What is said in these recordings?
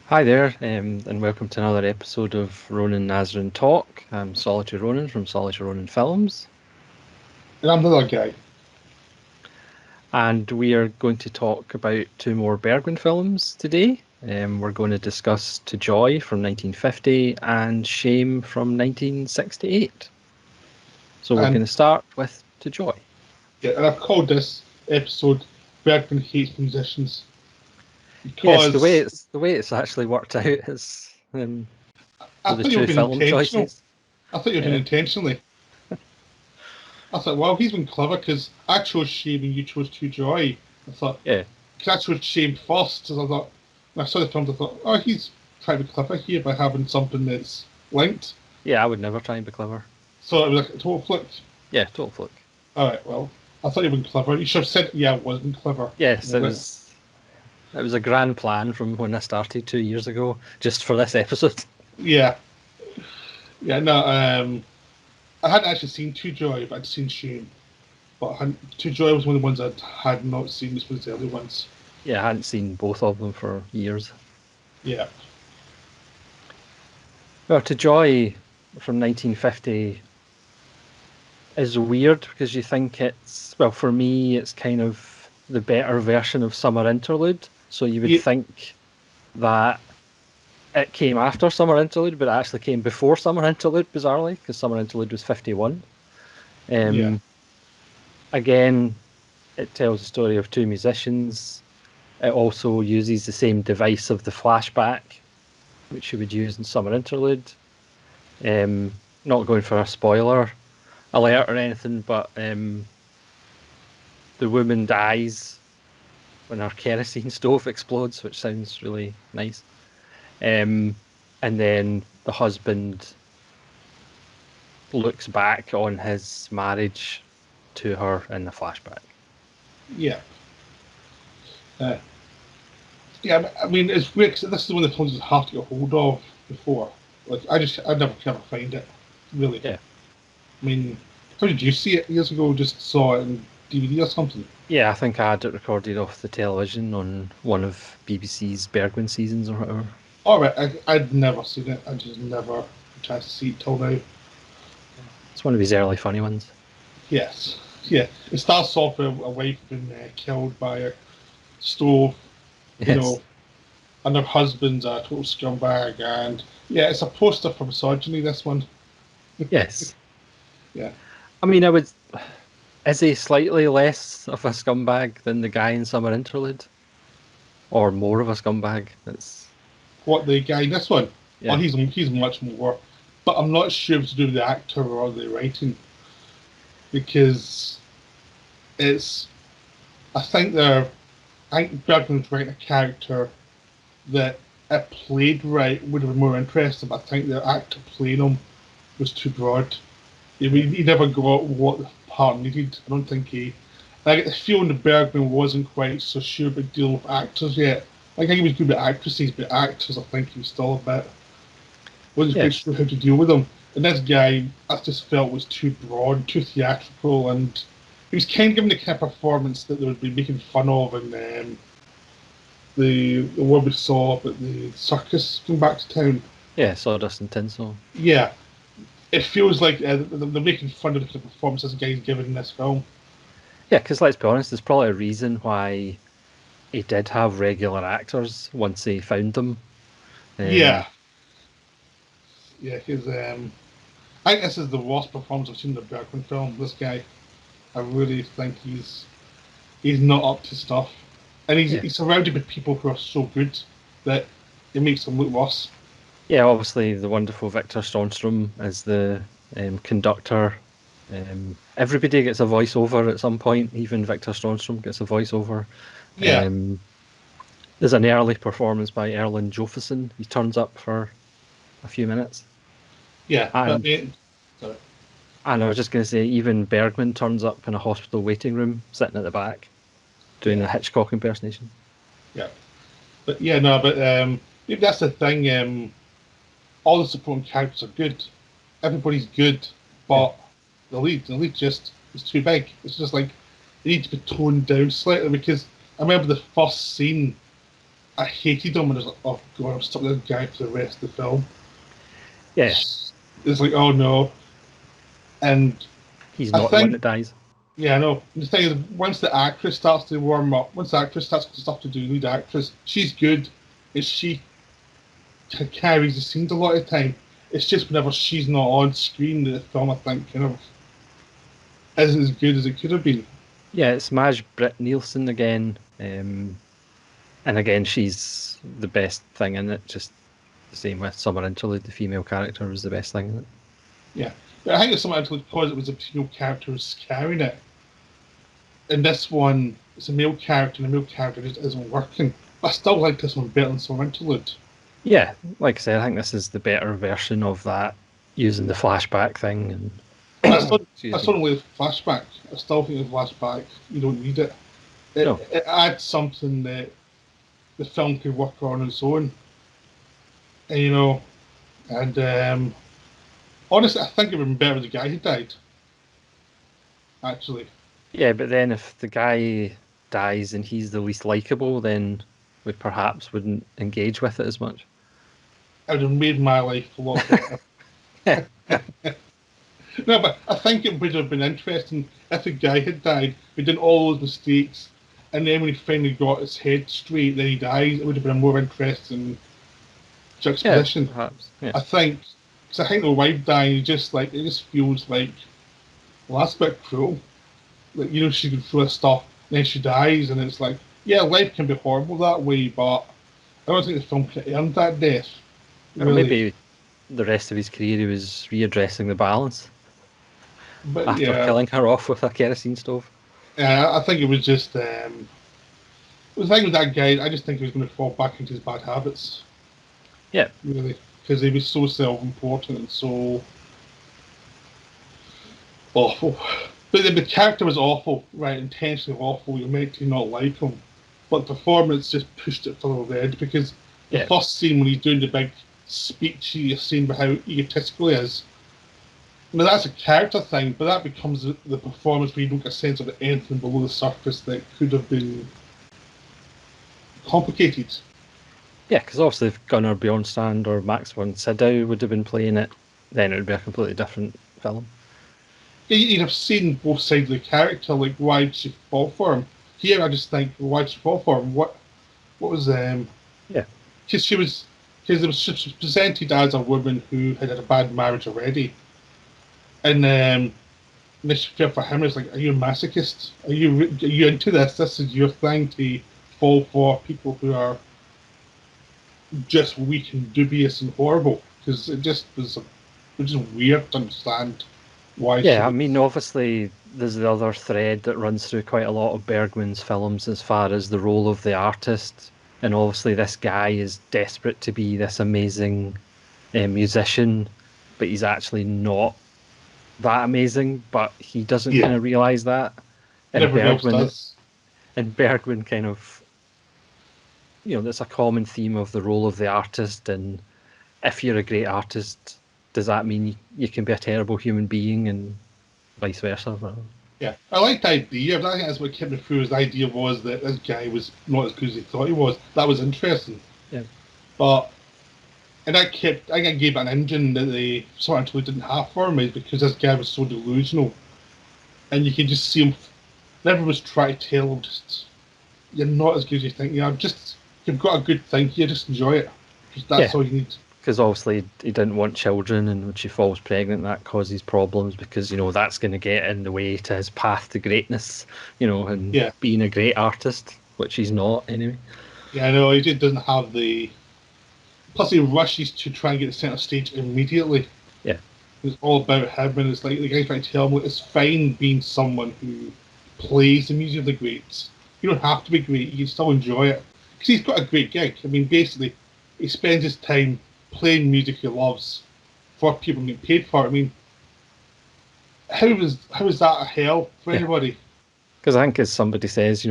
Hi there, and welcome to another episode of Ronan Nazrin Talk. I'm Solitary Ronan from Solitary Ronan Films, And I'm the other guy. and we are going to talk about two more Bergman films today. We're going to discuss To Joy from 1950 and Shame from 1968. So we're And going to start with To Joy. yeah, and I've called this episode Bergman Hates Musicians. Yes, the way Because it's actually worked out is I the thought you were two being film intentional. choices. I thought you were doing Yeah, it intentionally. I thought, well, he's been clever because I chose Shame and you chose To Joy. I thought, yeah, because I chose Shame first, so I thought, when I saw the films, I thought, oh, he's trying to be clever here by having something that's linked. yeah. I would never try and be clever. So it was like a total flip. Yeah, total fluke. Alright, well, I thought you were being clever. You should have said, yeah, I wasn't clever. Yes, it But, was. It was a grand plan from when I started 2 years ago, just for this episode. yeah. Yeah, no, I hadn't actually seen To Joy, but I'd seen Shame. But To Joy was one of the ones I had not seen. This was the other ones. Yeah, I hadn't seen both of them for years. Yeah, Well, To Joy from 1950 is weird because you think it's, well, for me, it's kind of the better version of Summer Interlude. So you would yeah, think that it came after Summer Interlude, but it actually came before Summer Interlude, bizarrely, because Summer Interlude was 51. yeah, Um, Again, it tells the story of two musicians. It also uses the same device of the flashback, which you would use in Summer Interlude. Not going for a spoiler alert or anything, but the woman dies when her kerosene stove explodes, which sounds really nice. Um, and then the husband looks back on his marriage to her in the flashback. yeah. Uh, yeah, I mean, it's weird 'cause this is one of the films it's hard to get hold of before. Like, I never can ever find it, really. Yeah. I mean, how did you see it years ago? Just saw it in DVD or something? Yeah, I think I had it recorded off the television on one of BBC's Bergman seasons or whatever. Alright, I'd never seen it. I just never tried to see it till now. It's one of his early funny ones. Yes, yeah. It starts off with a wife being killed by a stove, you Yes. know, and her husband's a total scumbag, and yeah, it's a poster for misogyny. This one, Yes. yeah, I mean, I would. Is he slightly less of a scumbag than the guy in Summer Interlude? Or more of a scumbag? It's. what the guy in this one? Oh, Yeah. he's much more, but I'm not sure if it's to do with the actor or the writing because it's. I think they're. I think Bergman's writing a character that if played right would have been more interesting. But I think the actor playing him was too broad. He never got what the part needed. I don't think he. I get the feeling that Bergman wasn't quite so sure about dealing with actors yet. I think he was good with actresses, but actors, I think he was still a bit. Wasn't quite Yes. sure how to deal with them. And this guy, I just felt was too broad, too theatrical, and he was kind of giving the kind of performance that they would be making fun of in the one we saw about the circus coming back to town. Yeah, Sawdust and Tinsel. Yeah, it feels like they're making fun of the kind of performance this guy's given in this film. Yeah, because let's be honest, there's probably a reason why he did have regular actors once he found them. Yeah, Um, yeah, because I think this is the worst performance I've seen in the Bergman film. This guy, I really think he's not up to stuff, and yeah. he's surrounded with people who are so good that it makes him look worse. Yeah, obviously the wonderful Victor Stronstrom is the conductor. Everybody gets a voiceover at some point. Even Victor Stronstrom gets a voiceover. Yeah, Um, there's an early performance by Erland Jofferson. He turns up for a few minutes, yeah, but and sorry. and I was just going to say, even Bergman turns up in a hospital waiting room, sitting at the back, doing Yeah, a Hitchcock impersonation. yeah, but maybe that's the thing. All the supporting characters are good, everybody's good, Yeah. but the lead just is too big. It's just like it needs to be toned down slightly because I remember the first scene. I hated him, and I was like, "Oh God, I'm stuck with this guy for the rest of the film." Yeah. It's like, "Oh no!" And He's I not the one think, that dies. yeah, I know. The thing is, once the actress starts to warm up, once the actress starts to stuff to do, lead actress, she's good. It's she carries the scenes a lot of the time. It's just whenever she's not on screen that the film, I think, kind of isn't as good as it could have been. Yeah, it's Maj Britt Nielsen again. And again, she's the best thing in it. Just the same with Summer Interlude, the female character was the best thing in it. Yeah. But I think it's something because it was a female character who's carrying it. In this one, it's a male character, and the male character just isn't working. But I still like this one better than Summer Interlude. Yeah, like I said, I think this is the better version of that, using the flashback thing. I And still, I excuse me. still don't like the flashback. I still think the flashback, you don't need it. It, No, it adds something that the film could work on its own. And, and honestly, I think it would have been better if the guy had died, actually. yeah, but then if the guy dies and he's the least likable, then we perhaps wouldn't engage with it as much. It would have made my life a lot better. No, but I think it would have been interesting if the guy had died, we did all those mistakes, and then when he finally got his head straight, then he dies. It would have been a more interesting Yeah, juxtaposition. perhaps. Yeah. I think, because I think the wife dying just like it just feels like, well, that's a bit cruel. Like she can through this stuff, and then she dies, and it's like, yeah, life can be horrible that way, but I don't think the film could earn that death. Or Really, maybe the rest of his career he was readdressing the balance but after yeah, killing her off with a kerosene stove. yeah, I think it was just the thing with that guy. I just think he was going to fall back into his bad habits, Yeah, really, because he was so self-important and so awful. But the character was awful, right? Intentionally awful. You're meant to not like him, but the performance just pushed it further over the edge because the yeah, first scene when he's doing the big speech, you're seeing about how egotistical he is. I mean, that's a character thing, but that becomes the performance where you don't get a sense of anything below the surface that could have been complicated. yeah. Because obviously, if Gunnar Bjornstrand or Max von Sydow would have been playing it, then it would be a completely different film. You'd have seen both sides of the character, like why did she fall for him? Here, I just think, well, why did she fall for him? What was Yeah, because she was presented as a woman who had had a bad marriage already, and this feel for him is like, are you a masochist? Are you into this? This is your thing to fall for people who are just weak and dubious and horrible? Because it was just weird to understand why she yeah. I would. mean, obviously, there's the other thread that runs through quite a lot of Bergman's films as far as the role of the artist. And obviously, this guy is desperate to be this amazing musician, but he's actually not that amazing. But he doesn't kind Yeah, of realize that. and And everyone else Bergman does. and Bergman kind of, that's a common theme of the role of the artist. And if you're a great artist, does that mean you can be a terrible human being and vice versa? Yeah, I like the idea, but I think that's what kept me through. His idea was that this guy was not as good as he thought he was. That was interesting, Yeah, but and I think I gave it an engine that they sort of actually didn't have for me because this guy was so delusional, and you could just see him. Everyone was trying to tell him, just you're not as good as you think you are. Just you've got a good thing here, just enjoy it. Just yeah. that's all you need. Because obviously he didn't want children, and when she falls pregnant, that causes problems because that's going to get in the way to his path to greatness, and Yeah, being a great artist, which he's not anyway. yeah, I know he just doesn't have the. Plus, he rushes to try and get the center stage immediately. Yeah, It's all about him, and it's like the guy's trying to tell him, like, it's fine being someone who plays the music of the greats. You don't have to be great; you can still enjoy it because he's got a great gig. I mean, basically, he spends his time playing music he loves for people getting paid for it. I mean, how is that a hell for yeah. anybody? Because I think, as somebody says,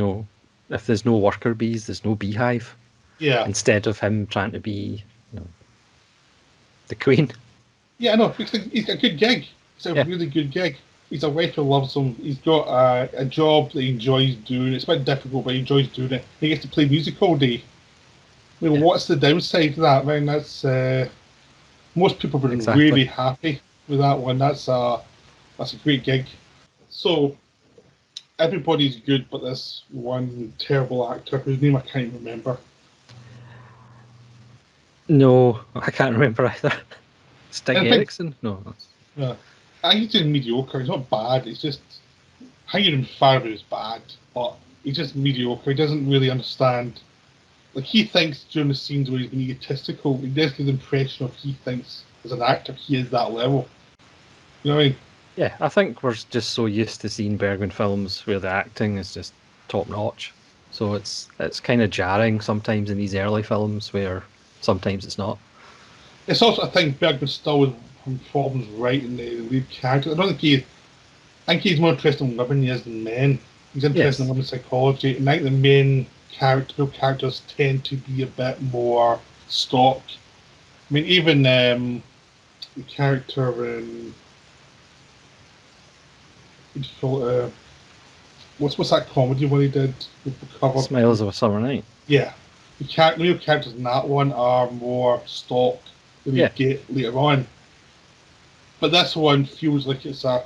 if there's no worker bees, there's no beehive. Yeah, Instead of him trying to be, the queen. Yeah, no, he's got a good gig. It's a Yeah, really good gig. He's a wife who loves him. He's got a job that he enjoys doing. It's a bit difficult, but he enjoys doing it. He gets to play music all day. I mean, yeah, what's the downside to that? Man, that's most people have been exactly. really happy with that one. That's a great gig. So everybody's good, but this one terrible actor whose name I can't remember. No, I can't remember either. Stig And I think Eriksson? No, uh, I think he's doing mediocre. He's not bad. He's just Hanging Fire is bad, but he's just mediocre. He doesn't really understand. Like he thinks during the scenes where he's being egotistical, he does give the impression of he thinks as an actor he is that level. You know what I mean? yeah, I think we're just so used to seeing Bergman films where the acting is just top notch. So it's kind of jarring sometimes in these early films where sometimes it's not. It's also I think Bergman still has problems writing the lead character. I don't think he. I think he's more interested in women he is than men. He's interested in Yes. women's psychology, and I think the main characters tend to be a bit more stock. I mean, even the character in what do you call it, what's that comedy one he did with the cover? Smiles of a Summer Night. Yeah, the real characters in that one are more stock than we Yeah. get later on. But this one feels like it's a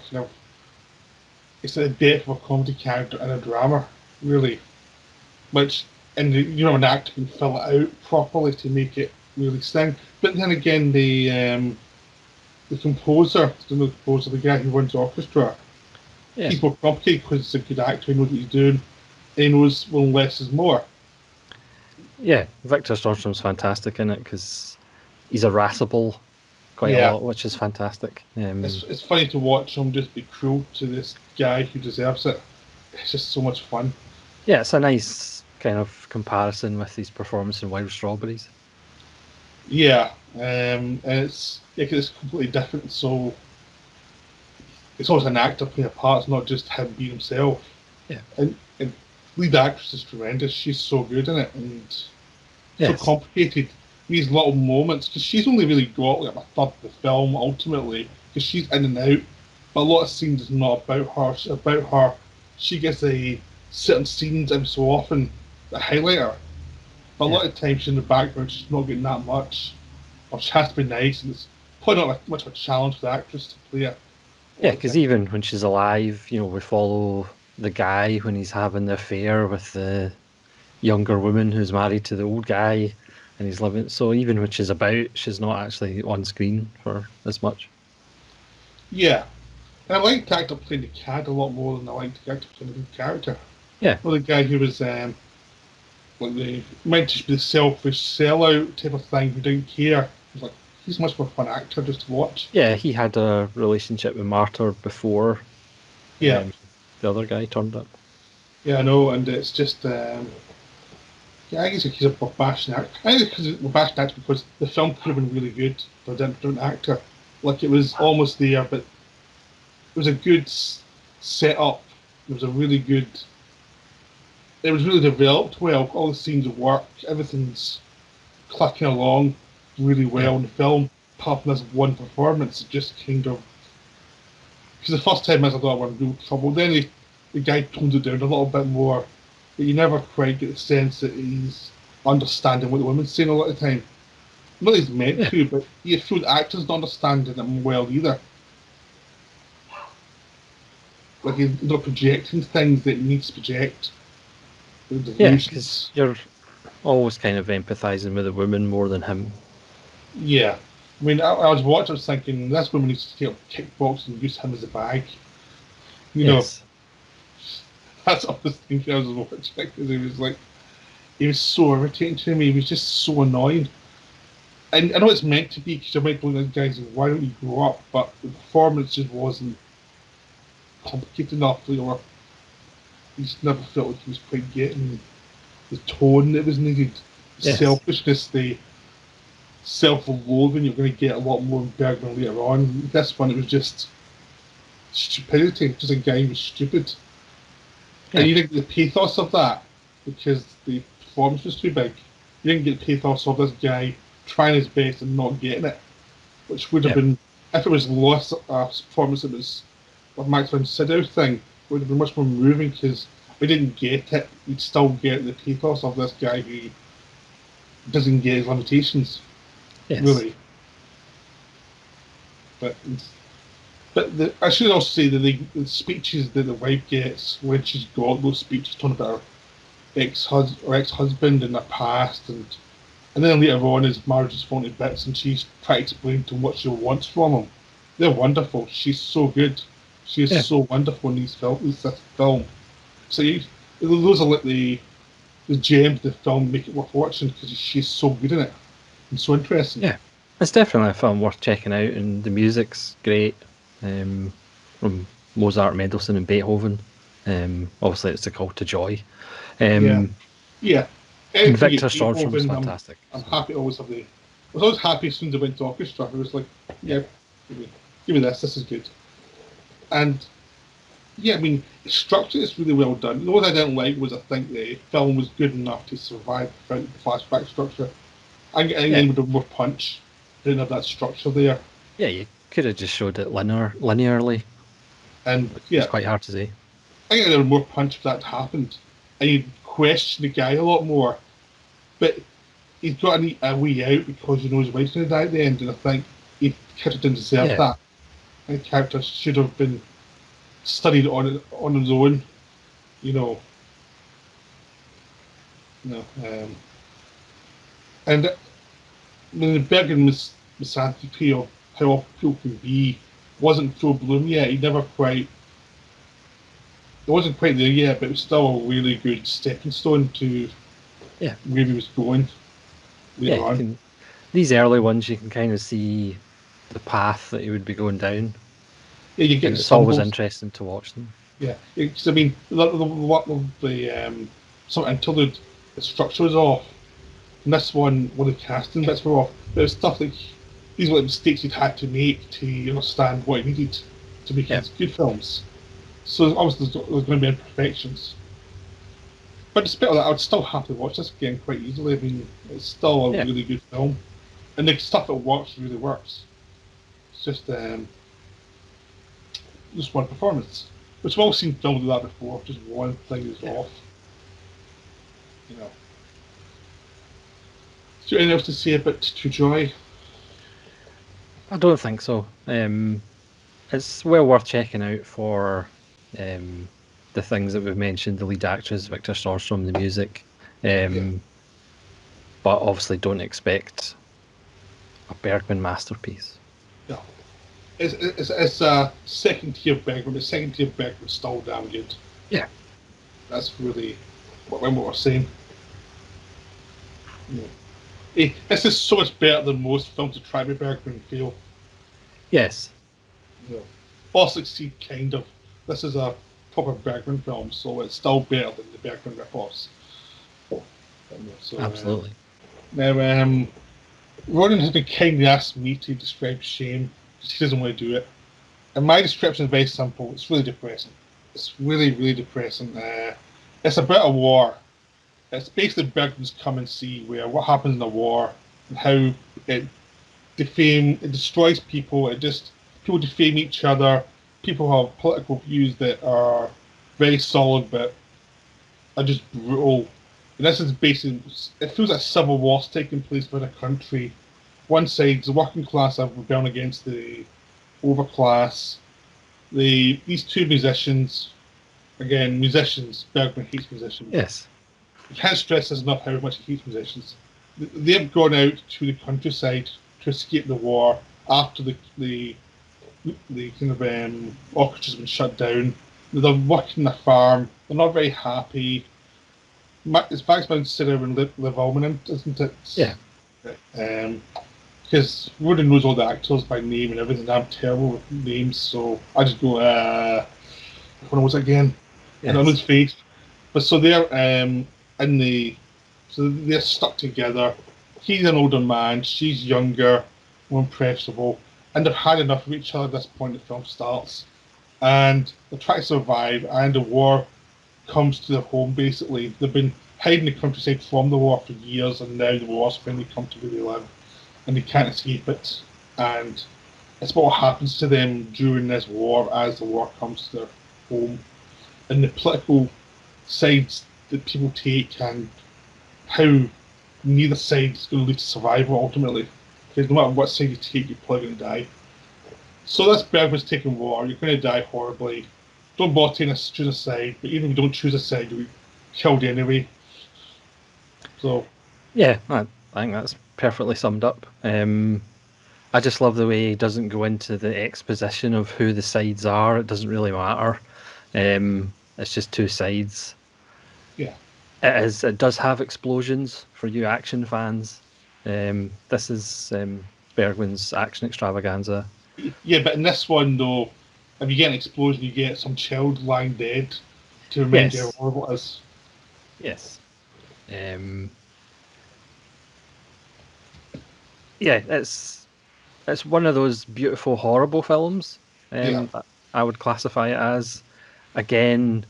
depth of a comedy character and a drama, really. Which and an actor can fill it out properly to make it really sting. But then again, the composer, the guy who runs the orchestra, Yeah. he's more complicated because he's a good actor, he knows what he's doing, and he knows when less is more. Yeah. Victor Stormstrom's fantastic in it because he's irascible quite a Yeah, lot, which is fantastic. it's funny to watch him just be cruel to this guy who deserves it. It's just so much fun. Yeah, it's a nice kind of comparison with his performance in Wild Strawberries. Yeah, and it's completely different. So it's always an actor playing a part. It's not just him being himself. Yeah. And lead actress is tremendous. She's so good in it and so Yes. complicated. These little moments because she's only really got like a third of the film ultimately because she's in and out. But a lot of scenes is not about her. It's about her. She gets a certain scenes every so often that highlight her. But a Yeah. lot of times she's in the background. She's not getting that much. Or she has to be nice, and it's probably not like much of a challenge for the actress to play it. A Yeah, lot of because times. even when she's alive, we follow the guy when he's having the affair with the younger woman who's married to the old guy and he's living. So even when she's about, she's not actually on screen for as much. Yeah, and I liked the actor playing the cat a lot more than I liked the actor playing the good character. Yeah. Well, the guy who was like the meant to be the selfish sellout type of thing who didn't care. He's like he's much more fun actor just to watch. Yeah, he had a relationship with Martyr before Yeah, the other guy turned up. yeah, I know, and it's just yeah, I guess he's a bashing actor. I think because we're bashing actor because the film could have been really good for a different actor. Like it was almost there, but it was a good setup. It was a really good. It was really developed well. All the scenes work. Everything's clicking along really Yeah. well in the film. Apart from this one performance, it just kind of because the first 10 minutes I thought I was in real trouble. Then the guy tones it down a little bit more, but you never quite get the sense that he's understanding what the woman's saying a lot of the time. Not that he's meant Yeah. to, but you feel the actor's not understanding him well either. Like he's not projecting things that he needs to project. The Yeah, because delusions. you're always kind of empathizing with the woman more than him. Yeah. I mean, I was watching, I was thinking, this woman needs to take up kickboxing and use him as a bag. You know, Yes. that's all I was thinking I was watching because he was so irritating to me. He was just so annoying. And I know it's meant to be because you're meant to look at guys and why don't you grow up? But the performance just wasn't complicated enough. He just never felt like he was quite getting the tone that was needed. The Yes. selfishness, the self-loathing. You're going to get a lot more in Bergman later on. This one, it was just stupidity. Just a guy who was stupid. And Yeah. you didn't get the pathos of that because the performance was too big. You didn't get the pathos of this guy trying his best and not getting it, which would have Yeah. been if it was less a performance, it was a Max von Sydow thing, it would have been much more moving because we didn't get it. You'd still get the pathos of this guy who doesn't get his limitations, Yes. really. But I should also say that the speeches that the wife gets when she's got those speeches talking about her ex-husband in the past, and then later on his marriage is falling to bits, and she's trying to explain to him what she wants from him. They're wonderful. She's so good. She is Yeah. so wonderful in this film. So those are like the gems of the film make it worth watching because she's so good in it and so interesting. Yeah. It's definitely a film worth checking out, and the music's great. From Mozart, Mendelssohn, and Beethoven. Obviously, it's the Call to Joy. Yeah, Um, yeah. and Anything Victor at Storstrom's Beethoven, fantastic. I'm So happy always have the. I was always happy as soon as I went to orchestra. I was like, yeah, yeah, give me this. This is good. And yeah, I mean, the structure is really well done. What I didn't like was I think the film was good enough to survive without the flashback structure. I think yeah, it would have more punch. Didn't have that structure there. yeah. You could have just showed it linearly, And which is yeah, quite hard to say. I think there were more punch if that happened. And you'd question the guy a lot more. But he's got a way out because he knows his wife's going to die at the end. And I think he character didn't deserve Yeah, that. I think character should have been studied on his own. You know, you know. And the Bergen misanthropy of how awful people can be wasn't full bloom yet. He never quite. It wasn't quite there yet, but it was still a really good stepping stone to yeah, where he was going yeah. later You on. can these early ones, you can kind of see the path that he would be going down, Yeah, you and get it's always stumbles. interesting to watch them. Yeah, because I mean, some interlude, the structure was off. And this one of the casting bits were off. But it's stuff like these were the mistakes he'd had to make to understand what he needed to make Yeah, his good films. So obviously there's going to be imperfections. But despite all that, I would still happily watch this again quite easily. I mean, it's still a yeah, really good film, and the stuff that works really works. It's just one performance, which we've all seen films do that before. Just one thing is yeah. off. You know. Is there anything else to say about To Joy? I don't think so. It's well worth checking out for um, the things that we've mentioned, the lead actress, Victor Storstrom, the music. Yeah. Um, but obviously don't expect a Bergman masterpiece. No. It's a second tier Bergman, but second tier Bergman's still damn good. Yeah. That's really what we're saying. Yeah. This is so much better than most films that try to be Bergman feel. Yes. Yeah. Or succeed, kind of. This is a proper Bergman film, so it's still better than the Bergman rip-offs. So, Absolutely. now, Ronan has been kindly asked me to describe shame because he doesn't want to do it. And my description is very simple. It's really depressing. It's really, really depressing. It's about a war. It's basically Bergman's come and see where what happens in a war and how it it destroys people. People defame each other. People have political views that are very solid but are just brutal. And this is basically it feels like civil war's taking place within a country. One side's the working class are rebelling against the overclass. These two musicians, again, musicians, Bergman hates musicians. Yes. You can't stress this enough how much he hates musicians. They've gone out to the countryside to escape the war after the kind of orchestra's been shut down. They're working the farm. They're not very happy. It's Max von Sydow and Liv Ullmann, isn't it? Yeah. Because Roden knows all the actors by name and everything. I'm terrible with names, so I just go, what was it again? And on his Yes. face. But so they're in the, so they're stuck together. He's an older man, she's younger, more impressionable, and they've had enough of each other at this point. The film starts, and they're trying to survive, and the war comes to their home. Basically, they've been hiding the countryside from the war for years, and now the war's finally come to where they live, and they can't escape it. And it's what happens to them during this war as the war comes to their home, and the political sides that people take, and how neither side is going to lead to survival ultimately. Because no matter what side you take, you're probably going to die. So that's Bergman's taking war. You're going to die horribly. Don't bother choose a side, but even if you don't choose a side, you'll be killed anyway. So Yeah, I think that's perfectly summed up. I just love the way he doesn't go into the exposition of who the sides are. It doesn't really matter. It's just two sides. yeah, It does have explosions for you action fans. This is Bergman's action extravaganza. yeah. But in this one though, if you get an explosion, you get some child lying dead to remind you how Yes, horrible it is. yes. Um, yeah, it's one of those beautiful horrible films. Yeah, That I would classify it as. Again,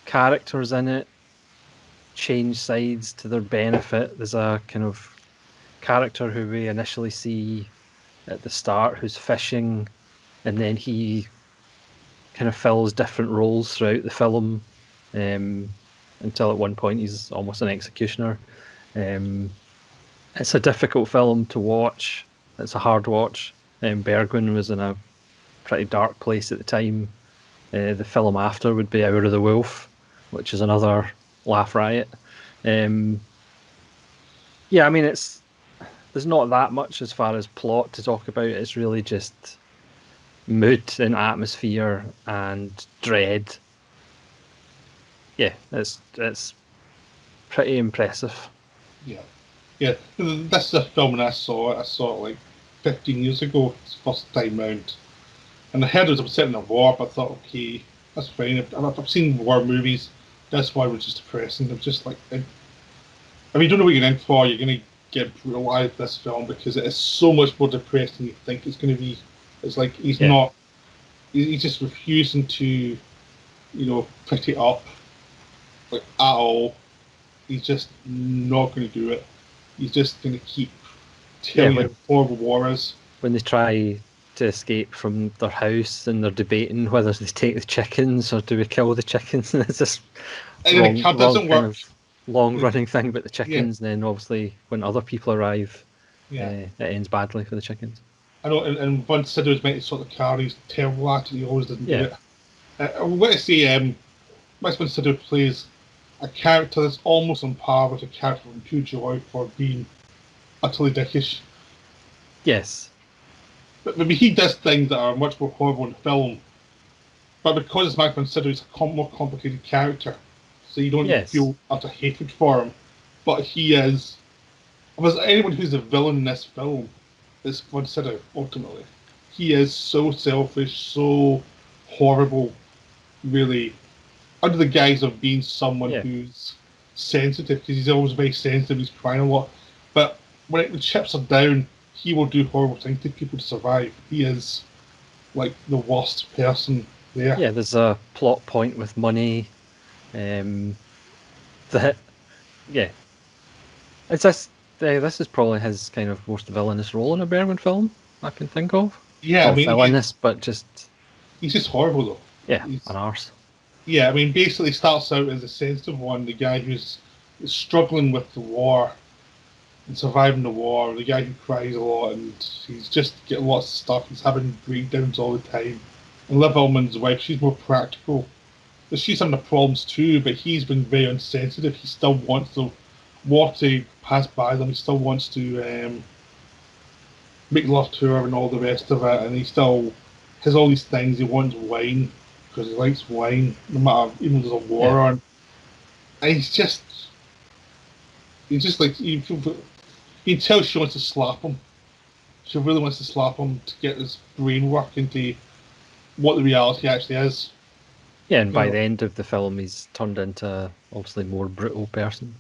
characters in it change sides to their benefit. There's a kind of character who we initially see at the start who's fishing, and then he kind of fills different roles throughout the film, um, until at one point he's almost an executioner. Um, it's a difficult film to watch. It's a hard watch. Bergman was in a pretty dark place at the time. The film after would be Hour of the Wolf, which is another laugh riot. Um, yeah, I mean it's there's not that much as far as plot to talk about. It's really just mood and atmosphere and dread. Yeah, it's pretty impressive. yeah, yeah. This is a film when I saw it. I saw it like 15 years ago. It's the first time round. And I heard it was set in a war, but I thought, okay, that's fine. I've seen war movies. This one was just depressing. I'm just like, I mean, you don't know what you're in for. You're going to get brutalized this film because it is so much more depressing than you think it's going to be. It's like he's Yeah, not. He's just refusing to, pick it up like at all. He's just not going to do it. He's just going to keep yeah. telling you how horrible war is. When they try to escape from their house and they're debating whether they take the chickens or do we kill the chickens, and it's this And then it wrong doesn't kind work. of long running thing about the Yeah, chickens. And then obviously when other people arrive, yeah. it ends badly for the chickens. I know, and Von Sydow was meant to sort of carry his terrible at it. He always didn't do Yeah, it. I want to say, Max von Sydow plays a character that's almost on par with a character from Pure Joy for being utterly dickish. yes, But maybe he does things that are much more horrible in film. But because it's Max von Sydow, it's a more complicated character, so you don't yes, feel utter hatred for him. But he is. If there's anyone who's the villain in this film, it's von Sydow, ultimately. He is so selfish, so horrible, really, under the guise of being someone yeah, who's sensitive, because he's always very sensitive, he's crying a lot. But when the chips are down, he will do horrible things to people to survive. He is like the worst person there. yeah. There's a plot point with money. Um, that yeah, it's this. This is probably his kind of most villainous role in a Bergman film I can think of. Yeah, I Not mean, villainous, but just he's just horrible though. yeah, He's an arse. Yeah, I mean, basically starts out as a sensitive one, the guy who's struggling with the war and surviving the war, the guy who cries a lot, and he's just getting lots of stuff. He's having breakdowns all the time. And Liv Ullmann's wife, she's more practical. But she's having the problems too, but he's been very insensitive. He still wants the war to pass by them. He still wants to make love to her and all the rest of it. And he still has all these things. He wants wine because he likes wine, no matter even though there's a Yeah, war on. And he's just like you can tell she wants to slap him. She really wants to slap him to get his brain work into what the reality actually is. yeah. And You by know, the end of the film, he's turned into obviously more brutal person.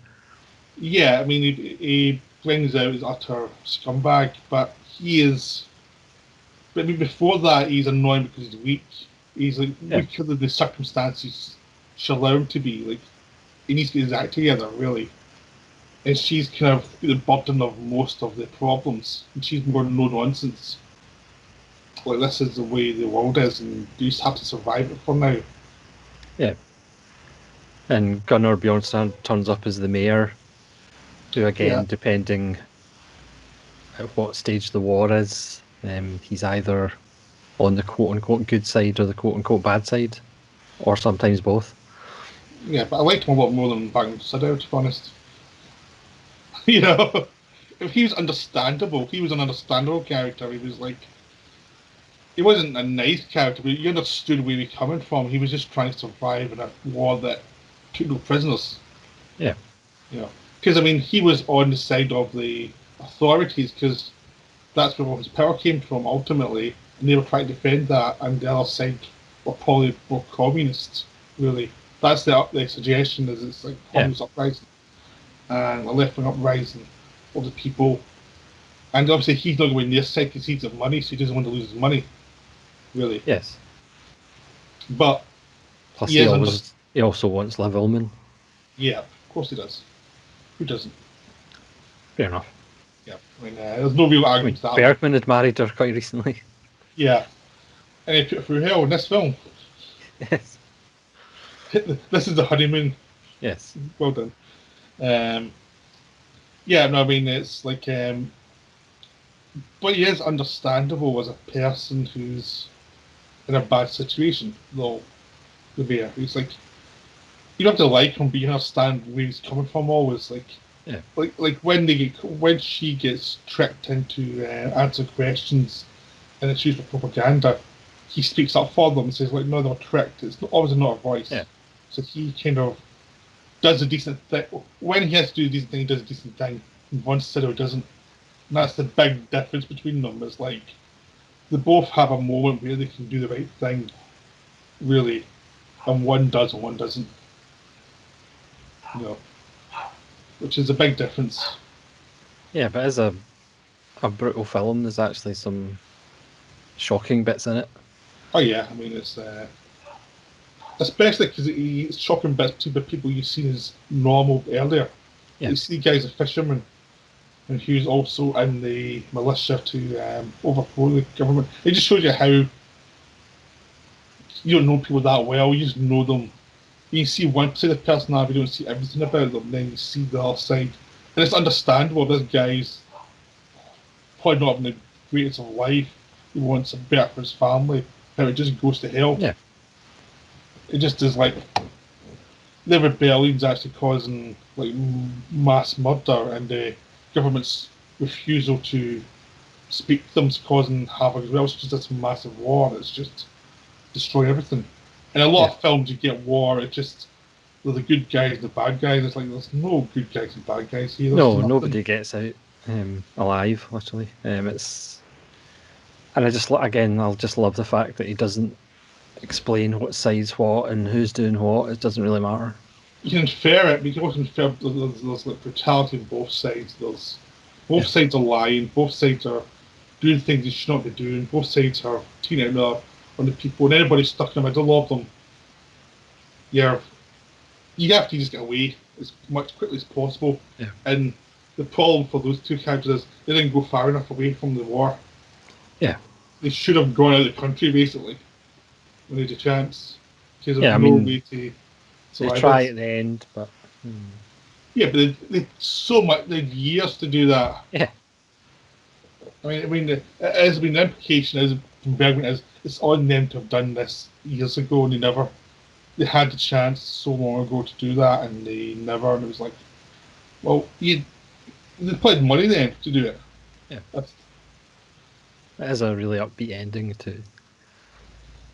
yeah. I mean, he brings out his utter scumbag, but he is. But I mean, before that, he's annoying because he's weak. He's like Yeah, weaker than the circumstances should allow him to be. Like he needs to get his act together, really. And she's kind of the burden of most of the problems. And she's more no nonsense. like this is the way the world is, and you just have to survive it for now. Yeah. And Gunnar Bjornstrand turns up as the mayor, who Yeah, again, depending at what stage the war is, he's either on the quote unquote good side or the quote unquote bad side, or sometimes both. yeah, but I liked him a lot more than Baron Sido, to be honest. You know, if he was understandable, he was an understandable character. He was like, he wasn't a nice character, but you understood where he was coming from. He was just trying to survive in a war that took no prisoners. Yeah. You know, because I mean, he was on the side of the authorities because that's where all his power came from ultimately, and they were trying to defend that. And the other side were probably more communists. Really, that's the suggestion is it's like Yeah. communist uprising and a left wing uprising of the people. And obviously, he's not going to win this side because he's got money, so he doesn't want to lose his money. Really, Yes. but Plus, he is under. he also wants Liv Ullmann. Yeah, of course he does. Who doesn't? Fair enough. Yeah, I mean, there's no real I argument mean, to that one. Bergman had married her quite recently. Yeah, and he put it through hell in this film. Yes. This is the honeymoon. Yes. Well done. Um, yeah, no, I mean it's like, but he is understandable as a person who's in a bad situation. Though the bear, he's like you don't have to like him, but you understand where he's coming from. Always Yeah. like when she gets tricked into answer questions and it's used for propaganda, he speaks up for them and says like, no, they were tricked. It's not, obviously not a voice. Yeah. So he kind of does a decent thing. When he has to do a decent thing, he does a decent thing. And once Sido doesn't. And that's the big difference between them. It's like they both have a moment where they can do the right thing, really, and one does and one doesn't. You know, which is a big difference. Yeah, but as a brutal film, there's actually some shocking bits in it. Oh yeah, I mean it's especially because it's shocking bits to the people you've seen as normal earlier. Yeah. You see the guy's a fisherman, and he was also in the militia to overthrow the government. It just shows you how you don't know people that well. You just know them. You see one side of the personality, you don't see everything about them. Then you see the other side, and it's understandable. This guy's probably not having the greatest of life. He wants a better for his family. How it just goes to hell. Yeah. It just is like the rebellion's actually causing like mass murder, and the government's refusal to speak to them's causing havoc as well. It's just this massive war that's just destroying everything. In a lot Yeah. of films, you get war. It's just they're the good guys and the bad guys. It's like there's no good guys and bad guys here. There's No, nothing. nobody gets out alive, literally. It's and I just again, I'll just love the fact that he doesn't explain what side's what and who's doing what. It doesn't really matter. You can infer it, but you can also infer there's like brutality on both sides. There's both Yeah. sides are lying. Both sides are doing things they should not be doing. Both sides are teeing out on the people, and anybody stuck in the middle of them, you're you have to just get away as much quickly as possible. Yeah. And the problem for those two characters is they didn't go far enough away from the war. Yeah. They should have gone out of the country basically when they had a chance, because there's Yeah. I no mean, way to they survive try it. at the end, but Yeah, but they so much they had years to do that. yeah. As I mean, the implication is from Bergman is it's on them to have done this years ago, and they had the chance so long ago to do that, and they never. And it was like, well, they played money then to do it. Yeah. That's, It is a really upbeat ending too.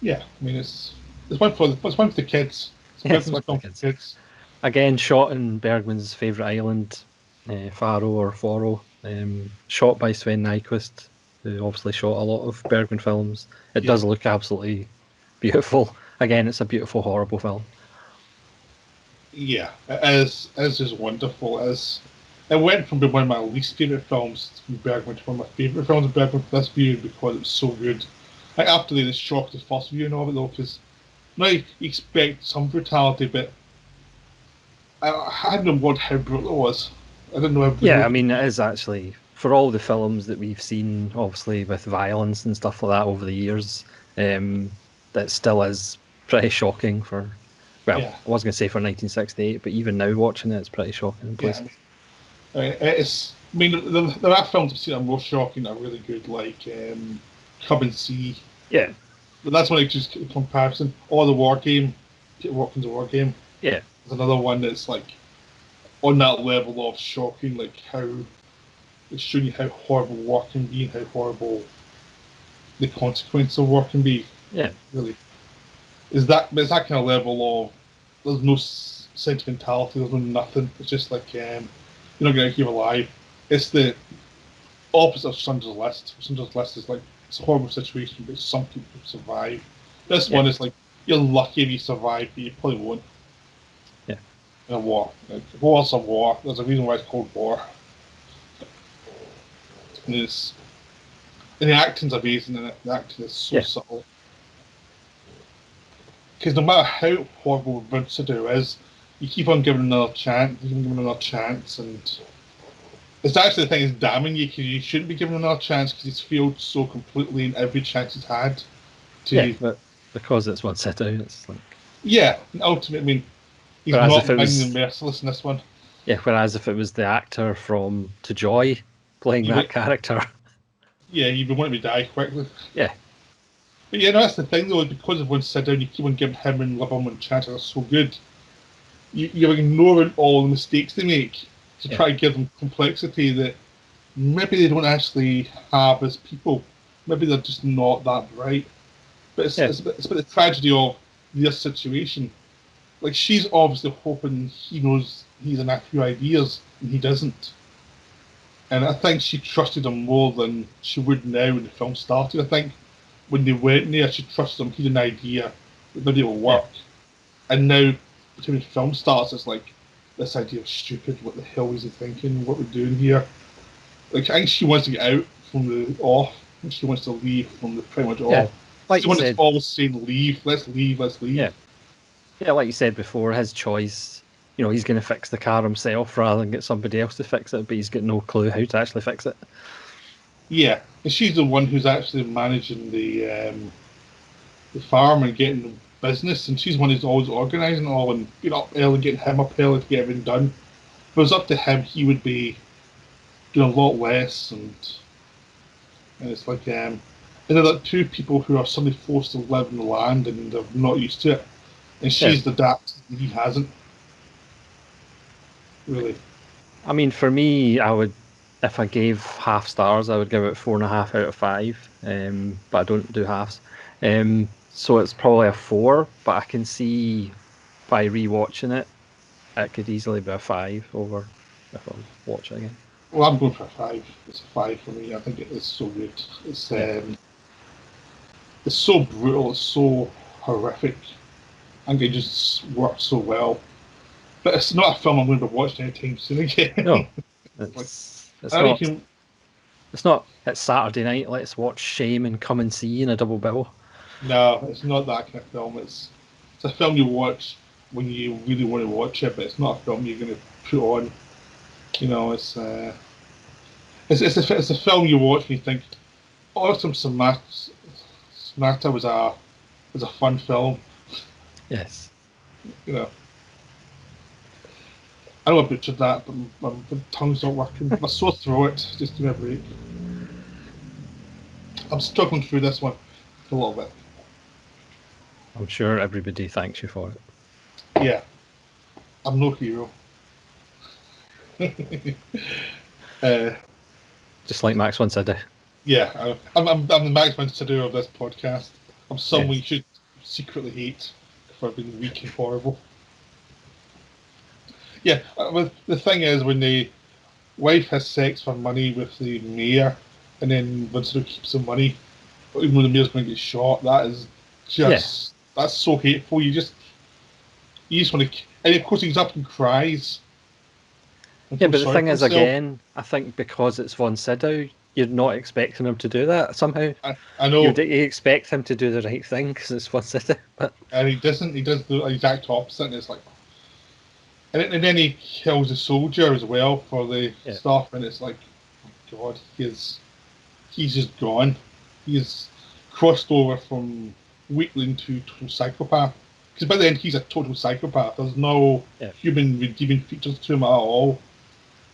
yeah, I mean, it's one for the kids. It's Yes, Bergman's what the film for kids. kids. Again, shot in Bergman's favourite island, Faro or Foro. Shot by Sven Nykvist, who obviously shot a lot of Bergman films. It Yeah, does look absolutely beautiful. Again, it's a beautiful, horrible film. yeah, it is just wonderful. It went from being one of my least favorite films from Bergman to one of my favorite films of Bergman for this viewing because it was so good. Like after the shock of the first viewing of it though, because now you expect some brutality, but I hadn't known what how brutal it was. I didn't know how Yeah, brutal I it could mean, it be. is actually. for all the films that we've seen, obviously with violence and stuff like that over the years, that still is pretty shocking for. Well, Yeah, I was going to say for 1968, but even now watching it, it's pretty shocking in yeah. places. It's. I mean, there are films I've seen that are more shocking that are really good, like Come and See. Yeah, But that's one I just in comparison. Or the War Game, Peter Watkins' War Game. yeah, There's another one that's like on that level of shocking, like how it's showing you how horrible war can be and how horrible the consequence of war can be. yeah, Really, it's that kind of level of there's no sentimentality, there's no nothing. It's just like you're not gonna keep alive. It's the opposite of Schindler's List. Schindler's List is like it's a horrible situation, but some people survive. This yeah, one is like you're lucky if you survive, but you probably won't yeah, in a war. Like, war's a war. There's a reason why it's called war. And it's and the acting's amazing in it. The acting is so yeah, subtle. Because no matter how horrible Vince is, you keep on giving him another chance, you keep on giving him another chance, and it's actually the thing is damning you because you shouldn't be giving him another chance because he's failed so completely in every chance he's had. yeah. To But because it's one set out, it's like. yeah, ultimately, I mean, he's Whereas if not it being the was, merciless in this one. yeah, whereas if it was the actor from To Joy playing You that would, character, yeah, you'd be wanting to die quickly. yeah, But yeah, no, that's the thing though, because of one sit down, you keep on giving him and Lieberman chances are so good. You're ignoring all the mistakes they make to yeah, try to give them complexity that maybe they don't actually have as people. Maybe they're just not that bright. But yeah, it's about the tragedy of this situation. Like she's obviously hoping he knows he's an few ideas and he doesn't. And I think she trusted him more than she would now when the film started. I think when they went there, she trusted him. He had an idea that maybe it will yeah, work. And now, between the film starts, it's like this idea of stupid. What the hell is he thinking? What we're doing here? Like I think she wants to get out from the off. And she wants to leave from the pretty much yeah. off. She's Like the you one that's said, always saying leave. Let's leave. Let's yeah, leave. yeah. Like you said before, his choice. He's going to fix the car himself rather than get somebody else to fix it, but he's got no clue how to actually fix it. Yeah, and she's the one who's actually managing the farm and getting the business, and she's the one who's always organising it all and getting up early, getting him up early to get everything done. If it was up to him, he would be doing a lot less, and it's like and they're like two people who are suddenly forced to live in the land and they're not used to it, and Yeah, she's adapted and he hasn't really. I mean, for me, if I gave half stars, I would give it 4.5 out of 5. But I don't do halves. So it's probably a 4. But I can see by rewatching it, it could easily be a 5 over if I watch it again. Well, I'm going for a five. It's a five for me. I think it is so good. Yeah, It's so brutal. It's so horrific. I think it just works so well. But it's not a film I'm going to be watching anytime soon again. no, Like, it's I don't not. even. It's not. It's Saturday night. Let's watch Shame and Come and See in a double bill. No, it's not that kind of film. It's a film you watch when you really want to watch it, but it's not a film you're going to put on. You know, it's a film you watch and you think, awesome, Samata was a fun film. Yes. You know, I know I butchered that, but my tongue's not working. My sore throat. Just give me a break. I'm struggling through this one a little bit. I'm sure everybody thanks you for it. Yeah, I'm no hero. uh, Just like Max once said. yeah, I'm the Max Minster of this podcast. I'm someone Yes. you should secretly hate for being weak and horrible. Yeah, but the thing is, when the wife has sex for money with the mayor, and then Winston keeps the money, even though the mayor's going to get shot, that is Yeah. that's so hateful. You just want to, and of course he's up and cries and Yeah, feels but the sorry thing for is, himself. again, I think because it's Von Sydow, you're not expecting him to do that somehow. I You know, would you expect him to do the right thing because it's Von Sydow, but and he doesn't. He does the exact opposite, and it's like, and then he kills the soldier as well for the yeah, stuff, and it's like, oh god, he's just gone. He's crossed over from weakling to total psychopath. Because by the end, he's a total psychopath. There's no human redeeming features to him at all.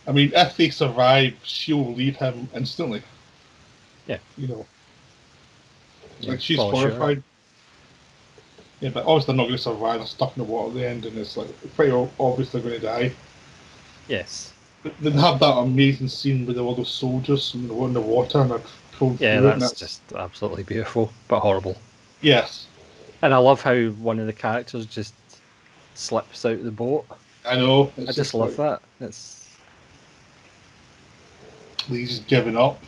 I mean, if they survive, she'll leave him instantly. Yeah. You know. Yeah, Like, she's horrified. Sure. Yeah, but obviously they're not going to survive. They're stuck in the water at the end, and it's like, pretty obvious they're going to die. Yes. But they have that amazing scene with all those soldiers in the water and they're pulled Yeah, through it. that's just absolutely beautiful, but horrible. Yes. And I love how one of the characters just slips out the boat. I know. I just love that. He's just given up.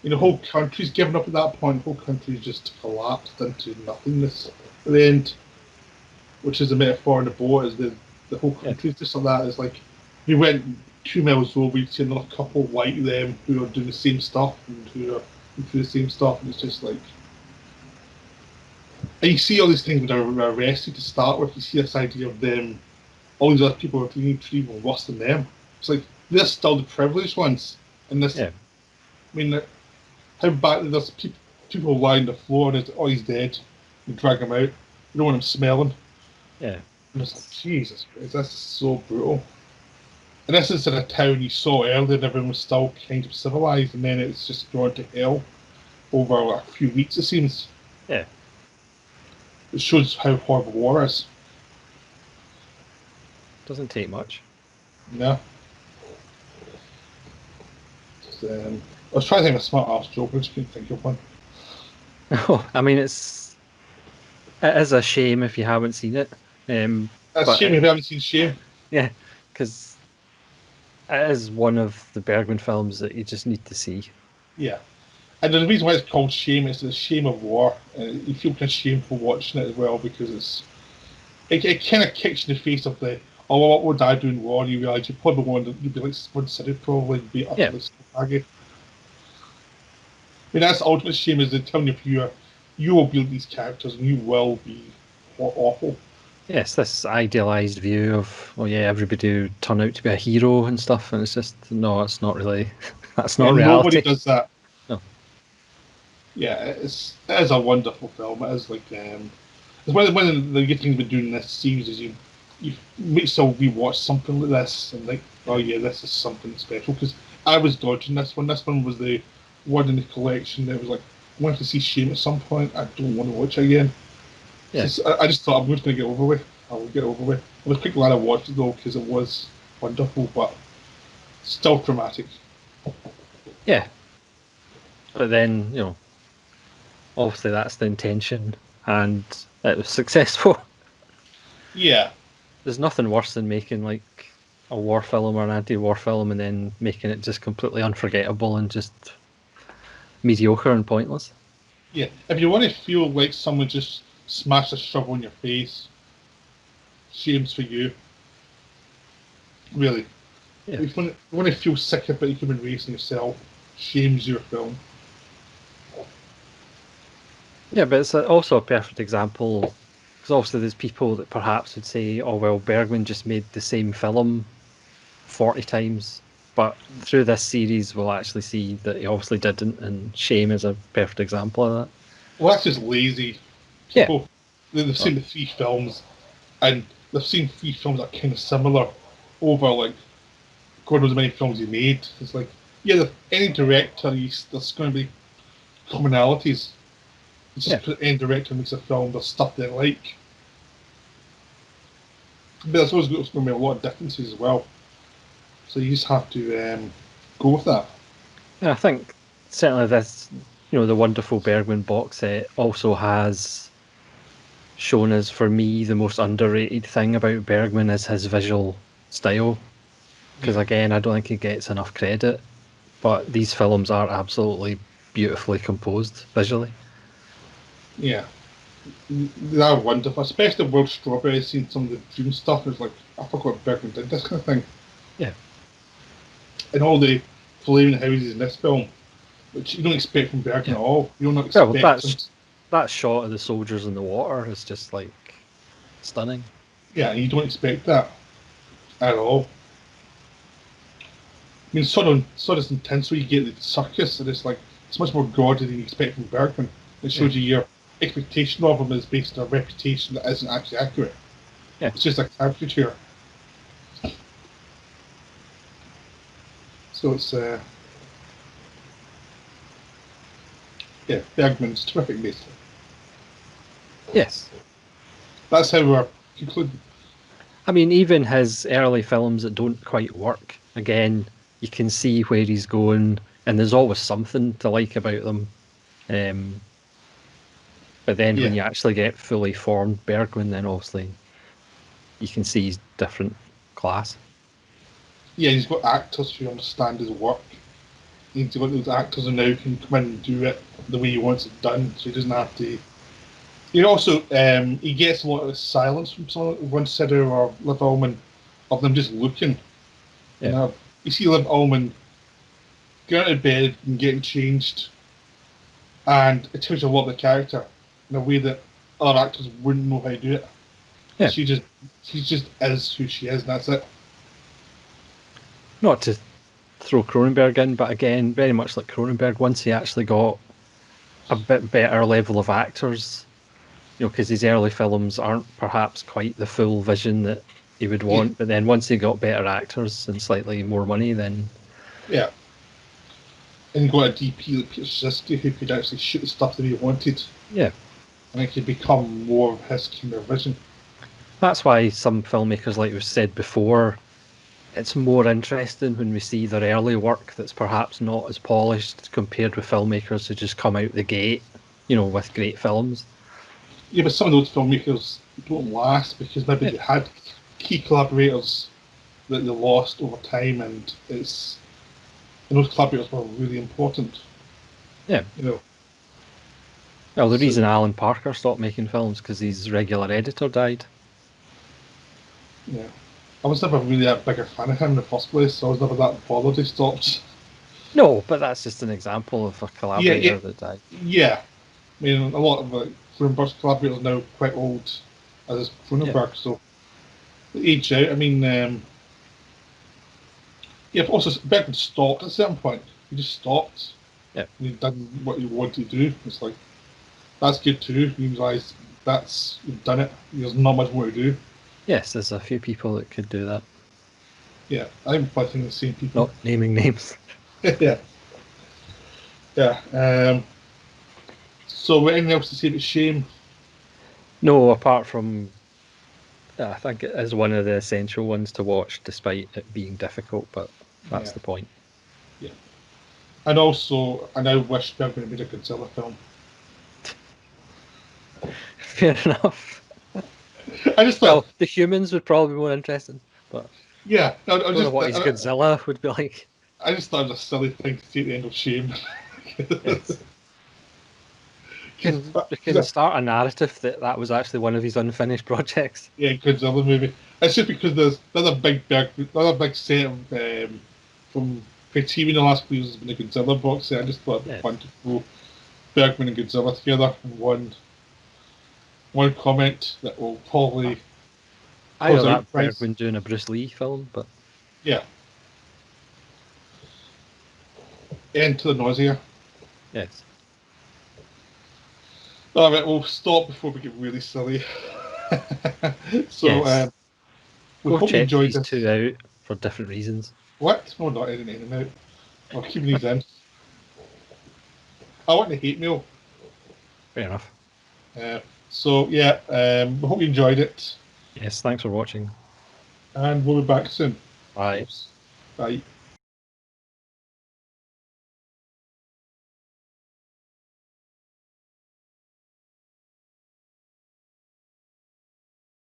The whole country's given up at that point. The whole country's just collapsed into nothingness at the end, which is a metaphor in the boat. Is the whole country's just like that. It's like we went 2 miles over, you'd see another couple like them who are doing the same stuff and who are through the same stuff, and it's just like. And you see all these things when they're arrested to start with. You see this idea of them, all these other people are doing even worse than them. It's like they're still the privileged ones in this. Yeah. I mean, how bad there's people lying on the floor and he's dead. You drag him out. You don't want him smelling. Yeah. And it's like, Jesus Christ, that's so brutal. And this is in a town you saw earlier and everyone was still kind of civilized, and then it's just gone to hell over a few weeks, it seems. Yeah. It shows how horrible war is. Doesn't take much. No. I was trying to think of a smart ass joke, but I just couldn't think of one. Oh, I mean, it is a shame if you haven't seen it. It's a shame if you haven't seen Shame. Yeah, because it is one of the Bergman films that you just need to see. Yeah. And the reason why it's called Shame is the shame of war. You feel kind of shameful watching it as well because it kind of kicks in the face of what would I do in war? And you realise you probably you'd be like one-sided probably and be utterly slaggy. I mean, that's the ultimate shame is they're telling you will build these characters and you will be awful. Yes, this idealized view of, everybody would turn out to be a hero and stuff, and it's just, no, it's not really, that's not reality. Nobody does that. No. Yeah, it is a wonderful film. It is like, it's one of the good things about doing this series is you make yourself rewatch something like this and like, oh yeah, this is something special. Because I was dodging this one. This one was the one in the collection that was like, I wanted to see Shame at some point. I don't want to watch it again. Yeah. I just thought I'm just going to get over with. I will get over with. I was quite glad I watched it though because it was wonderful, but still traumatic. Yeah. But then, obviously that's the intention, and it was successful. Yeah. There's nothing worse than making like a war film or an anti-war film and then making it just completely unforgettable and just mediocre and pointless. Yeah. If you want to feel like someone just smashed a shovel in your face, Shame's for you. Really. Yeah. If you want to feel sick about the human race and yourself, Shame's your film. Yeah, but it's also a perfect example, because obviously there's people that perhaps would say, oh, well, Bergman just made the same film 40 times. But through this series, we'll actually see that he obviously didn't, and Shame is a perfect example of that. Well, that's just lazy. People, they've seen the 3 films, and they've seen 3 films that are kind of similar over, like, God knows how many films he made. It's like, yeah, any director, there's going to be commonalities. It's just any director makes a film, there's stuff they like. But I suppose there's going to be a lot of differences as well. So you just have to go with that. Yeah, I think certainly this, the wonderful Bergman box set also has shown us, for me, the most underrated thing about Bergman is his visual style. Because again, I don't think he gets enough credit, but these films are absolutely beautifully composed visually. Yeah, they are wonderful, especially World Strawberry. Seeing some of the dream stuff, it's like, I forgot Bergman did this kind of thing. Yeah. And all the flaming houses in this film, which you don't expect from Bergman at all. You don't expect that shot of the soldiers in the water is just like stunning. Yeah, you don't expect that at all. mean, sort of intense where you get the circus, and it's much more gaudy than you expect from Bergman. It shows you your expectation of him is based on a reputation that isn't actually accurate. Yeah. It's just a caricature. So it's yeah, Bergman's terrific, basically. Yes. That's how we're concluding. I mean, even his early films that don't quite work, again, you can see where he's going, and there's always something to like about them. But then when Yeah, you actually get fully formed Bergman, then obviously you can see he's different class. yeah, he's got actors who understand his work. He's got those actors who now can come in and do it the way he wants it done, so he doesn't have to. He also he gets a lot of silence from someone like Ron Sider or Liv Ullmann of them just looking. You Yeah. know, you see Liv Ullmann going out of bed and getting changed, and it tells you a lot of the character in a way that other actors wouldn't know how to do it. Yeah. She just is who she is, and that's it. Not to throw Cronenberg in, but again, very much like Cronenberg, once he actually got a bit better level of actors, because his early films aren't perhaps quite the full vision that he would Yeah, want, but then once he got better actors and slightly more money, then yeah. And he got a DP like Peter Siski who could actually shoot the stuff that he wanted, yeah. and it could become more of his kind of vision. That's why some filmmakers, like we've said before, it's more interesting when we see their early work that's perhaps not as polished compared with filmmakers who just come out the gate, with great films. Yeah, but some of those filmmakers don't last because maybe Yeah, they had key collaborators that they lost over time, and those collaborators were really important. yeah. You know, Well, the so reason Alan Parker stopped making films because his regular editor died. yeah, I was never really that big a fan of him in the first place, so I was never that bothered he stopped. No, but that's just an example of a Yeah, yeah, collaborator that died. yeah. I mean, a lot of Cronenberg's collaborators are now quite old, as is Yeah, Cronenberg, so they age out. I mean, yeah, but also Bergman stopped at a certain point. He just stopped. yeah. And he'd done what he wanted to do. It's like that's good too. You realise that's you've done it. There's not much more to do. Yes, there's a few people that could do that. Yeah, I'm fighting the same people. Not naming names. Yeah, yeah. So anything else to say about Shame? No, apart from I think it is one of the essential ones to watch, despite it being difficult. But that's Yeah, the point. yeah. And also, I now wish Bergman had made a Godzilla film. Fair enough. I just thought, Well, the humans would probably be more interesting, but yeah, I don't know what his Godzilla would be like. I just thought it was a silly thing to say at the end of Shame. Yes. Because We can start a narrative that was actually one of his unfinished projects. yeah, Godzilla movie. It's just because there's another big set of from Criterion the last couple years has been a Godzilla box set. I just thought it'd be Yeah. fun to throw Bergman and Godzilla together in one comment that will probably Either cause that outcries. Bergman doing a Bruce Lee film, but Yeah, end to the nausea. yes. All right, we'll stop before we get really silly. So Yes. we Go hope you check enjoyed these this. two out for different reasons. What? No, not editing them out. We're keeping these in. I want the hate mail. Fair enough. Uh, so yeah, we hope you enjoyed it, Yes, thanks for watching. and we'll be back soon. Bye. Bye.